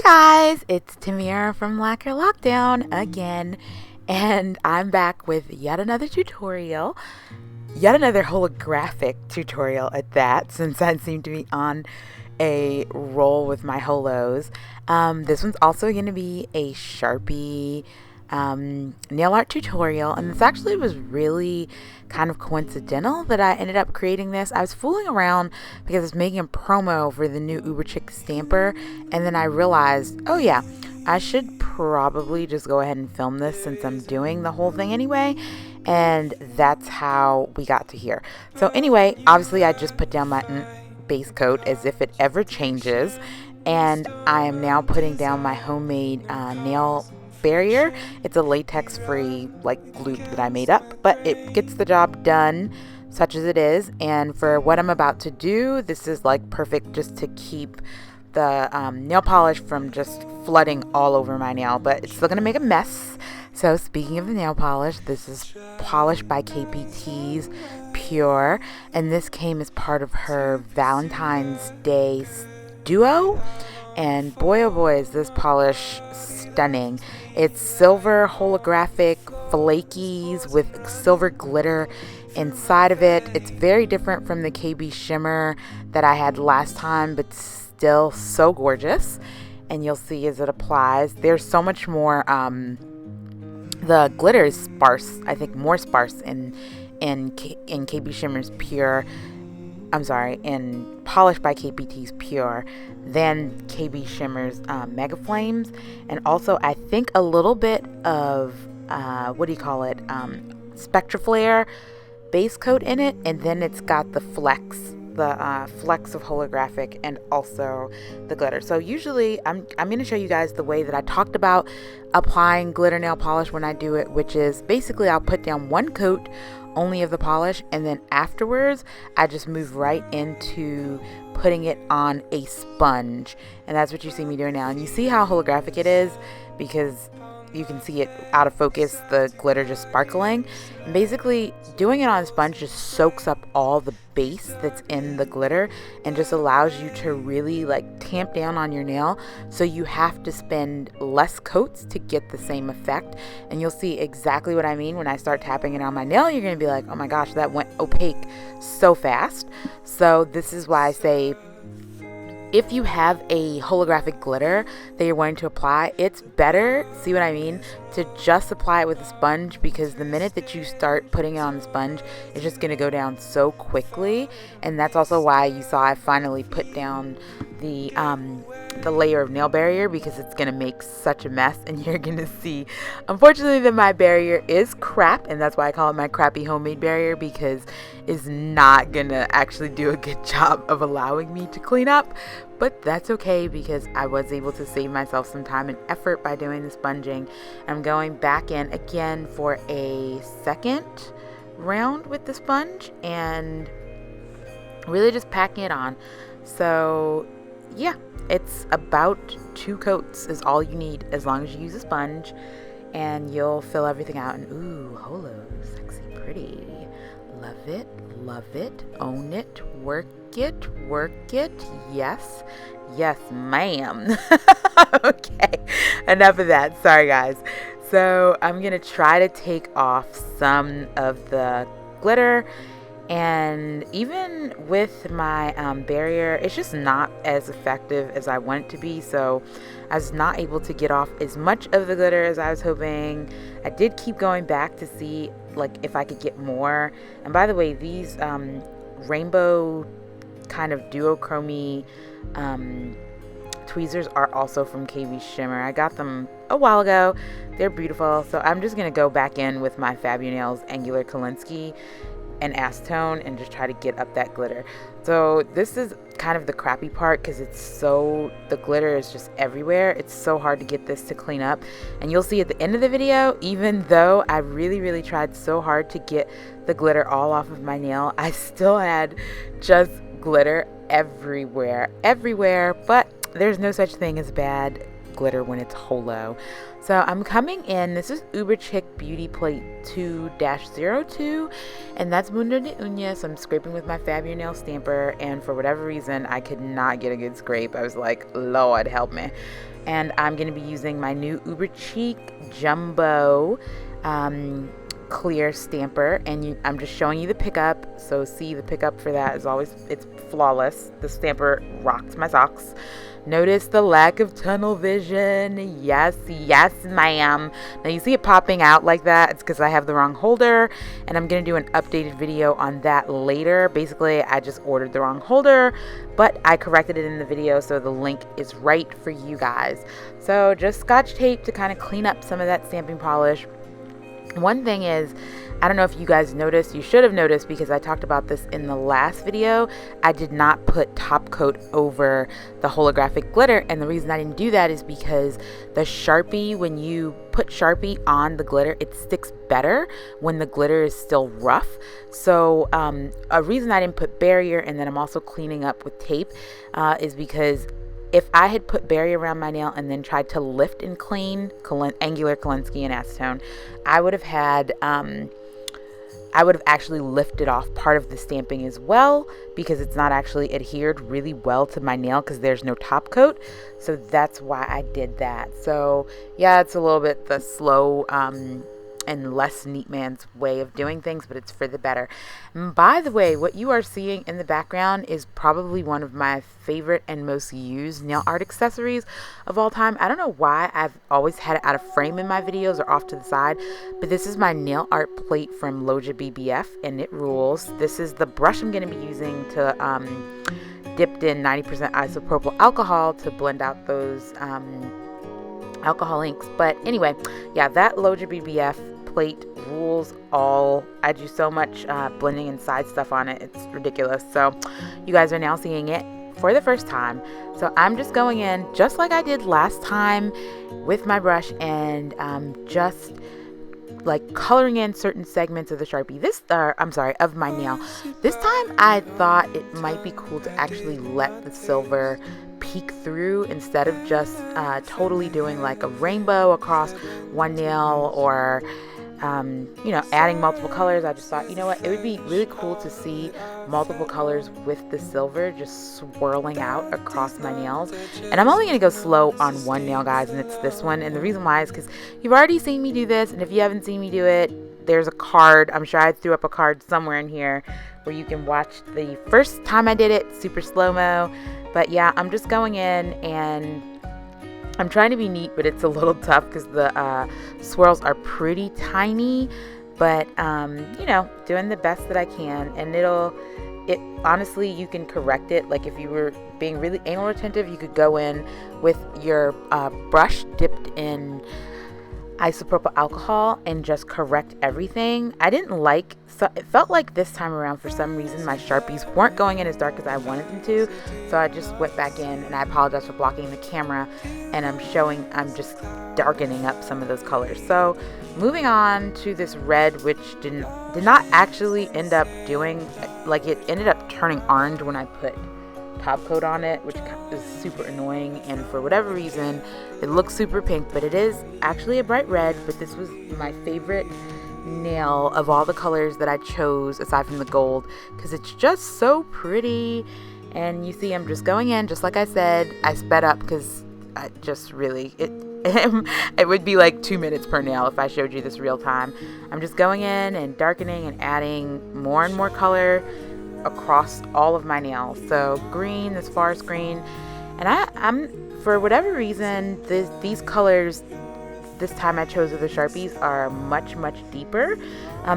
Guys, it's Tamira from Lacquer Lockdown again, and I'm back with yet another tutorial, yet another holographic tutorial at that, since I seem to be on a roll with my holos. This one's also going to be a Sharpie nail art tutorial, and this actually was really kind of coincidental that I ended up creating this. I was fooling around because I was making a promo for the new UberChic stamper, and then I realized, oh yeah, I should probably just go ahead and film this since I'm doing the whole thing anyway, and that's how we got to here. So anyway, obviously I just put down my base coat as if it ever changes, and I am now putting down my homemade nail barrier. It's a latex free glue that I made up, but it gets the job done such as it is. And for what I'm about to do, this is perfect just to keep the nail polish from just flooding all over my nail, but it's still gonna make a mess. So speaking of the nail polish, this is polished by KPT's Pure, and this came as part of her Valentine's Day duo, and boy oh boy is this polish stunning. It's silver holographic flakies with silver glitter inside of it. It's very different from the KB shimmer that I had last time, but still so gorgeous, and you'll see as it applies there's so much more. The glitter is sparse, I think more sparse in KB Shimmer's Pure, in Polished by KPT's Pure than KB Shimmer's Mega Flames, and also I think a little bit of Spectraflare base coat in it, and then it's got the flecks of holographic and also the glitter. So usually I'm going to show you guys the way that I talked about applying glitter nail polish when I do it, which is basically I'll put down one coat only of the polish, and then afterwards I just move right into putting it on a sponge, and that's what you see me doing now. And you see how holographic it is because you can see it out of focus, the glitter just sparkling. And basically doing it on a sponge just soaks up all the base that's in the glitter and just allows you to really tamp down on your nail, so you have to spend less coats to get the same effect. And you'll see exactly what I mean when I start tapping it on my nail. You're gonna be like, oh my gosh, that went opaque so fast. So this is why I say, if you have a holographic glitter that you're wanting to apply, it's better, see what I mean, to just apply it with a sponge, because the minute that you start putting it on the sponge, it's just going to go down so quickly. And that's also why you saw I finally put down the layer of nail barrier, because it's going to make such a mess. And you're going to see, unfortunately, that my barrier is crap, and that's why I call it my crappy homemade barrier, because it's not going to actually do a good job of allowing me to clean up. But that's okay, because I was able to save myself some time and effort by doing the sponging. I'm going back in again for a second round with the sponge and really just packing it on. So yeah, it's about 2 coats is all you need as long as you use a sponge, and you'll fill everything out. And ooh, holo, sexy, pretty. Love it, own it, work it. Yes, ma'am. Okay, enough of that. Sorry guys. So I'm gonna try to take off some of the glitter, and even with my barrier, it's just not as effective as I want it to be. So I was not able to get off as much of the glitter as I was hoping. I did keep going back to see if I could get more. And by the way, these rainbow kind of duochrome tweezers are also from KB Shimmer. I got them a while ago. They're beautiful. So I'm just going to go back in with my Fabunails Angular Kolinsky and acetone and just try to get up that glitter. So this is kind of the crappy part, because the glitter is just everywhere. It's so hard to get this to clean up. And you'll see at the end of the video, even though I really tried so hard to get the glitter all off of my nail, I still had just glitter everywhere. But there's no such thing as bad glitter when it's holo. So I'm coming in, this is UberChic Beauty Plate 2-02, and that's Mundo de Uña. So I'm scraping with my Fab Your Nail stamper, and for whatever reason, I could not get a good scrape. I was like, Lord help me. And I'm going to be using my new UberChic Jumbo clear stamper, and I'm just showing you the pickup. So see, the pickup for that is always, it's flawless. The stamper rocks my socks. Notice the lack of tunnel vision. Yes, yes, ma'am. Now you see it popping out like that. It's because I have the wrong holder, and I'm going to do an updated video on that later. Basically, I just ordered the wrong holder, but I corrected it in the video, so the link is right for you guys. So just Scotch tape to kind of clean up some of that stamping polish. One thing is, I don't know if you guys noticed, you should have noticed because I talked about this in the last video, I did not put top coat over the holographic glitter, and the reason I didn't do that is because the Sharpie, when you put Sharpie on the glitter, it sticks better when the glitter is still rough. So a reason I didn't put barrier, and then I'm also cleaning up with tape, is because if I had put barrier around my nail and then tried to lift and clean angular Kolinsky and acetone, I would have had I would have actually lifted off part of the stamping as well, because it's not actually adhered really well to my nail because there's no top coat. So that's why I did that. So yeah, it's a little bit the slow and less neat man's way of doing things, but it's for the better. And by the way, what you are seeing in the background is probably one of my favorite and most used nail art accessories of all time. I don't know why I've always had it out of frame in my videos or off to the side, but this is my nail art plate from Loja BBF, and it rules. This is the brush I'm going to be using to dipped in 90% isopropyl alcohol to blend out those alcohol inks. But anyway, yeah, that Loja BBF plate rules all. I do so much blending and side stuff on it, it's ridiculous. So you guys are now seeing it for the first time. So I'm just going in just like I did last time with my brush, and just like coloring in certain segments of the Sharpie. Of my nail. This time I thought it might be cool to actually let the silver peek through instead of just totally doing like a rainbow across one nail, or you know, adding multiple colors. I just thought, you know what, it would be really cool to see multiple colors with the silver just swirling out across my nails. And I'm only going to go slow on one nail, guys, and it's this one. And the reason why is because you've already seen me do this, and if you haven't seen me do it, there's a card. I'm sure I threw up a card somewhere in here where you can watch the first time I did it, super slow-mo. But yeah, I'm just going in, and I'm trying to be neat, but it's a little tough because the swirls are pretty tiny. But you know, doing the best that I can, and it honestly, you can correct it. Like if you were being really anal retentive, you could go in with your brush dipped in isopropyl alcohol and just correct everything. I didn't like, so it felt like this time around for some reason my Sharpies weren't going in as dark as I wanted them to, so I just went back in, and I apologize for blocking the camera, and I'm just darkening up some of those colors. So moving on to this red, which did not actually end up doing, like, it ended up turning orange when I put top coat on it, which is super annoying, and for whatever reason it looks super pink, but it is actually a bright red. But this was my favorite nail of all the colors that I chose aside from the gold, because it's just so pretty. And you see, I'm just going in, just like I said. I sped up because I just really, it would be like 2 minutes per nail if I showed you this real time. I'm just going in and darkening and adding more and more color across all of my nails. So green, this forest green, and I'm for whatever reason, these colors this time I chose of the Sharpies are much deeper.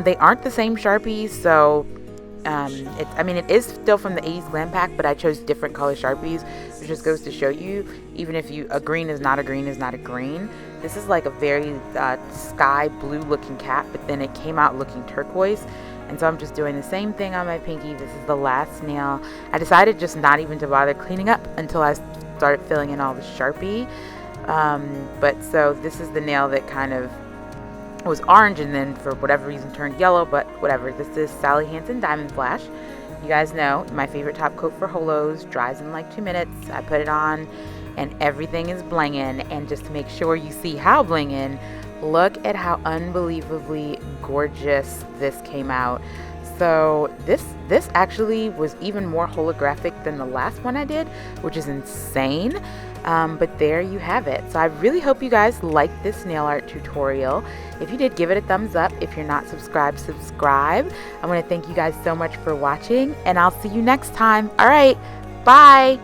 They aren't the same Sharpies, so it is still from the 80s Glam Pack, but I chose different color Sharpies, which just goes to show you, even if a green is not a green is not a green. This is like a very sky blue looking cat, but then it came out looking turquoise. And so I'm just doing the same thing on my pinky. This is the last nail. I decided just not even to bother cleaning up until I started filling in all the Sharpie. But so this is the nail that kind of was orange and then for whatever reason turned yellow, but whatever. This is Sally Hansen Diamond Flash. You guys know my favorite top coat for holos, dries in like 2 minutes. I put it on and everything is blinging. And just to make sure you see how blinging, look at how unbelievably gorgeous this came out. So this actually was even more holographic than the last one I did, which is insane. But there you have it. So I really hope you guys liked this nail art tutorial. If you did, give it a thumbs up. If you're not subscribed, subscribe. I want to thank you guys so much for watching, and I'll see you next time. All right, bye.